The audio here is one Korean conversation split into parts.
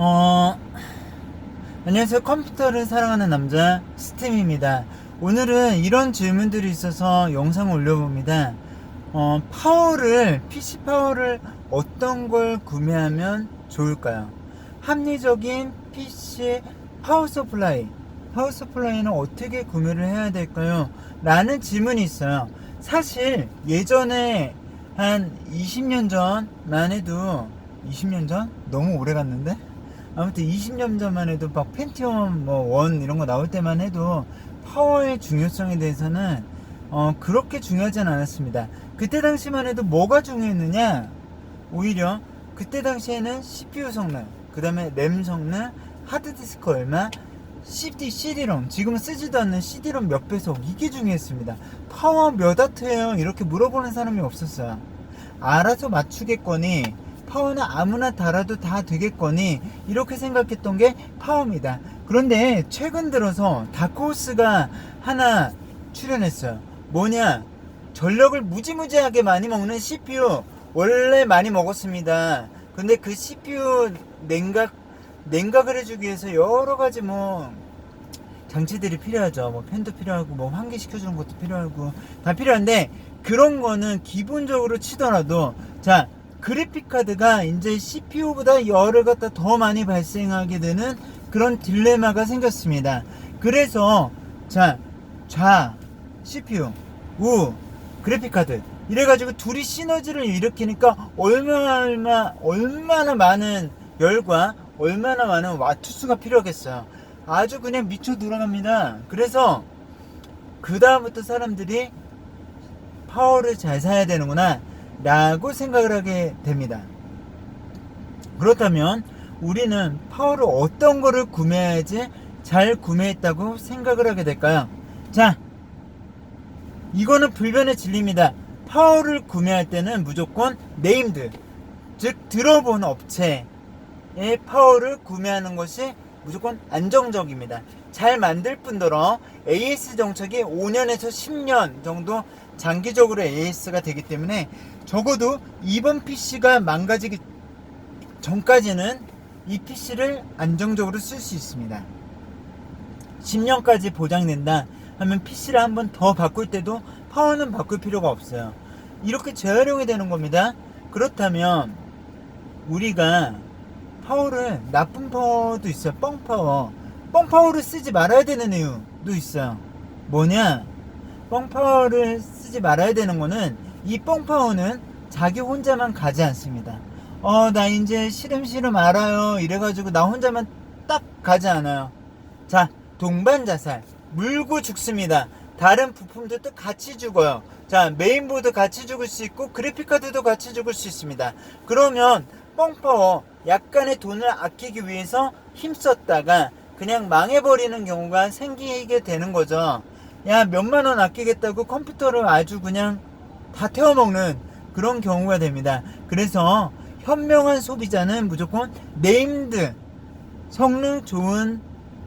어, 안녕하세요. 컴퓨터를 사랑하는 남자 스팀입니다. 오늘은 이런 질문들이 있어서 영상을 올려봅니다. PC 파워를 어떤 걸 구매하면 좋을까요? 합리적인 PC 파워 서플라이는 어떻게 구매를 해야 될까요? 라는 질문이 있어요. 사실 예전에 한 20년 전만 해도 20년 전? 너무 오래 갔는데? 아무튼 20년 전만 해도 막 펜티엄 원 이런 거 나올 때만 해도 파워의 중요성에 대해서는 그렇게 중요하진 않았습니다. 그때 당시만 해도 뭐가 중요했느냐? 오히려 그때 당시에는 CPU 성능, 그 다음에 램 성능, 하드디스크 얼마, CD롬, 지금은 쓰지도 않는 CD롬 몇 배속, 이게 중요했습니다. 파워 몇 와트예요? 이렇게 물어보는 사람이 없었어요. 알아서 맞추겠거니, 파워는 아무나 달아도 다 되겠거니, 이렇게 생각했던 게 파워입니다. 그런데 최근 들어서 다크호스가 하나 출연했어요. 뭐냐? 전력을 무지무지하게 많이 먹는 CPU 원래 많이 먹었습니다. 근데 그 CPU 냉각을 해주기 위해서 여러가지 장치들이 필요하죠. 팬도 필요하고 환기시켜주는 것도 필요하고 다 필요한데, 그런 거는 기본적으로 치더라도, 자, 그래픽카드가 이제 CPU보다 열을 갖다 더 많이 발생하게 되는 그런 딜레마가 생겼습니다. 그래서 좌 CPU, 우 그래픽카드, 이래가지고 둘이 시너지를 일으키니까 얼마나 많은 열과 얼마나 많은 와트수가 필요하겠어요. 아주 그냥 미쳐 돌아갑니다. 그래서 그 다음부터 사람들이 파워를 잘 사야 되는구나 라고 생각을 하게 됩니다. 그렇다면 우리는 파워를 어떤 거를 구매해야지 잘 구매했다고 생각을 하게 될까요? 자, 이거는 불변의 진리입니다. 파워를 구매할 때는 무조건 네임드, 즉 들어본 업체의 파워를 구매하는 것이 무조건 안정적입니다. 잘 만들 뿐더러 AS 정책이 5년에서 10년 정도 장기적으로 AS가 되기 때문에 적어도 이번 PC가 망가지기 전까지는 이 PC를 안정적으로 쓸 수 있습니다. 10년까지 보장된다 하면 PC를 한 번 더 바꿀 때도 파워는 바꿀 필요가 없어요. 이렇게 재활용이 되는 겁니다. 그렇다면 우리가 파워를, 나쁜 파워도 있어요. 뻥파워를 쓰지 말아야 되는 이유도 있어요. 뭐냐? 뻥파워를 쓰지 말아야 되는 거는, 이 뻥파워는 자기 혼자만 가지 않습니다. 나 이제 시름시름 알아요 이래가지고 나 혼자만 딱 가지 않아요. 자, 동반자살, 물고 죽습니다. 다른 부품들도 같이 죽어요. 자, 메인보드 같이 죽을 수 있고 그래픽카드도 같이 죽을 수 있습니다. 그러면 뻥파워, 약간의 돈을 아끼기 위해서 힘썼다가 그냥 망해버리는 경우가 생기게 되는 거죠. 야, 몇만 원 아끼겠다고 컴퓨터를 아주 그냥 다 태워먹는 그런 경우가 됩니다. 그래서 현명한 소비자는 무조건 네임드, 성능 좋은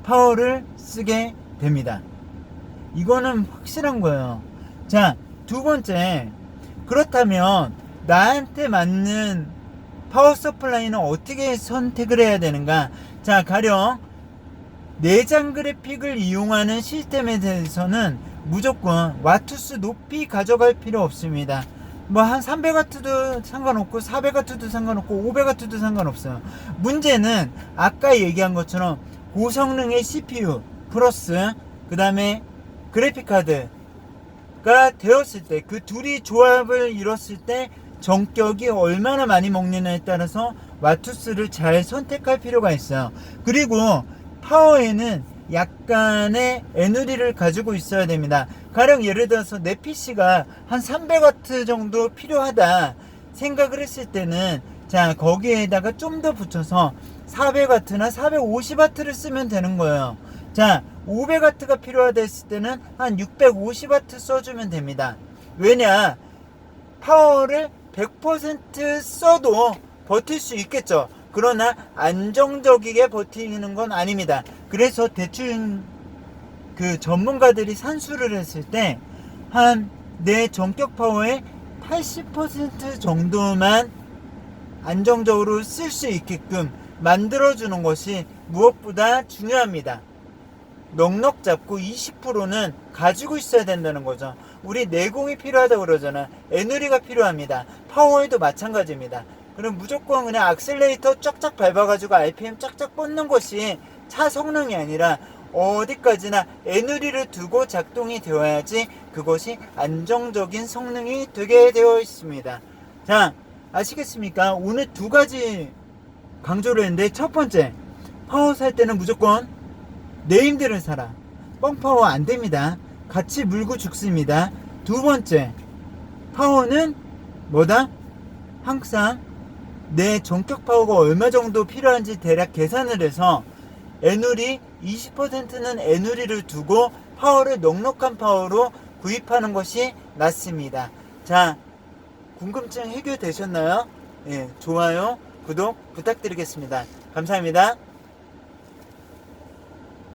파워를 쓰게 됩니다. 이거는 확실한 거예요. 자, 두 번째, 그렇다면 나한테 맞는 파워 서플라이는 어떻게 선택을 해야 되는가? 자, 가령 내장 그래픽을 이용하는 시스템에 대해서는 무조건 와트수 높이 가져갈 필요 없습니다. 한 300W도 상관없고 400W도 상관없고 500W도 상관없어요. 문제는 아까 얘기한 것처럼 고성능의 CPU 플러스 그 다음에 그래픽카드가 되었을 때, 그 둘이 조합을 이뤘을 때 전격이 얼마나 많이 먹느냐에 따라서 와트수를 잘 선택할 필요가 있어요. 그리고 파워에는 약간의 에너지를 가지고 있어야 됩니다. 가령 예를 들어서 내 PC가 한 300W 정도 필요하다 생각을 했을 때는, 자, 거기에다가 좀 더 붙여서 400W나 450W를 쓰면 되는 거예요. 자, 500W가 필요하다 했을 때는 한 650W 써주면 됩니다. 왜냐? 파워를 100% 써도 버틸 수 있겠죠. 그러나 안정적이게 버티는 건 아닙니다. 그래서 대충 그 전문가들이 산수를 했을 때 한 내 전격 파워의 80% 정도만 안정적으로 쓸 수 있게끔 만들어주는 것이 무엇보다 중요합니다. 넉넉 잡고 20%는 가지고 있어야 된다는 거죠. 우리 내공이 필요하다고 그러잖아. 에너지가 필요합니다. 파워에도 마찬가지입니다. 그럼 무조건 그냥 악셀레이터 쫙쫙 밟아가지고 RPM 쫙쫙 뻗는 것이 차 성능이 아니라 어디까지나 에너지를 두고 작동이 되어야지 그것이 안정적인 성능이 되게 되어 있습니다. 자, 아시겠습니까? 오늘 두 가지 강조를 했는데, 첫 번째, 파워 살 때는 무조건 네임들을 사라. 뻥파워 안 됩니다. 같이 물고 죽습니다. 두 번째, 파워는 뭐다? 항상 내 전격 파워가 얼마 정도 필요한지 대략 계산을 해서 에누리 20%는 에누리를 두고 파워를 넉넉한 파워로 구입하는 것이 낫습니다. 자, 궁금증 해결되셨나요? 예, 좋아요, 구독 부탁드리겠습니다. 감사합니다.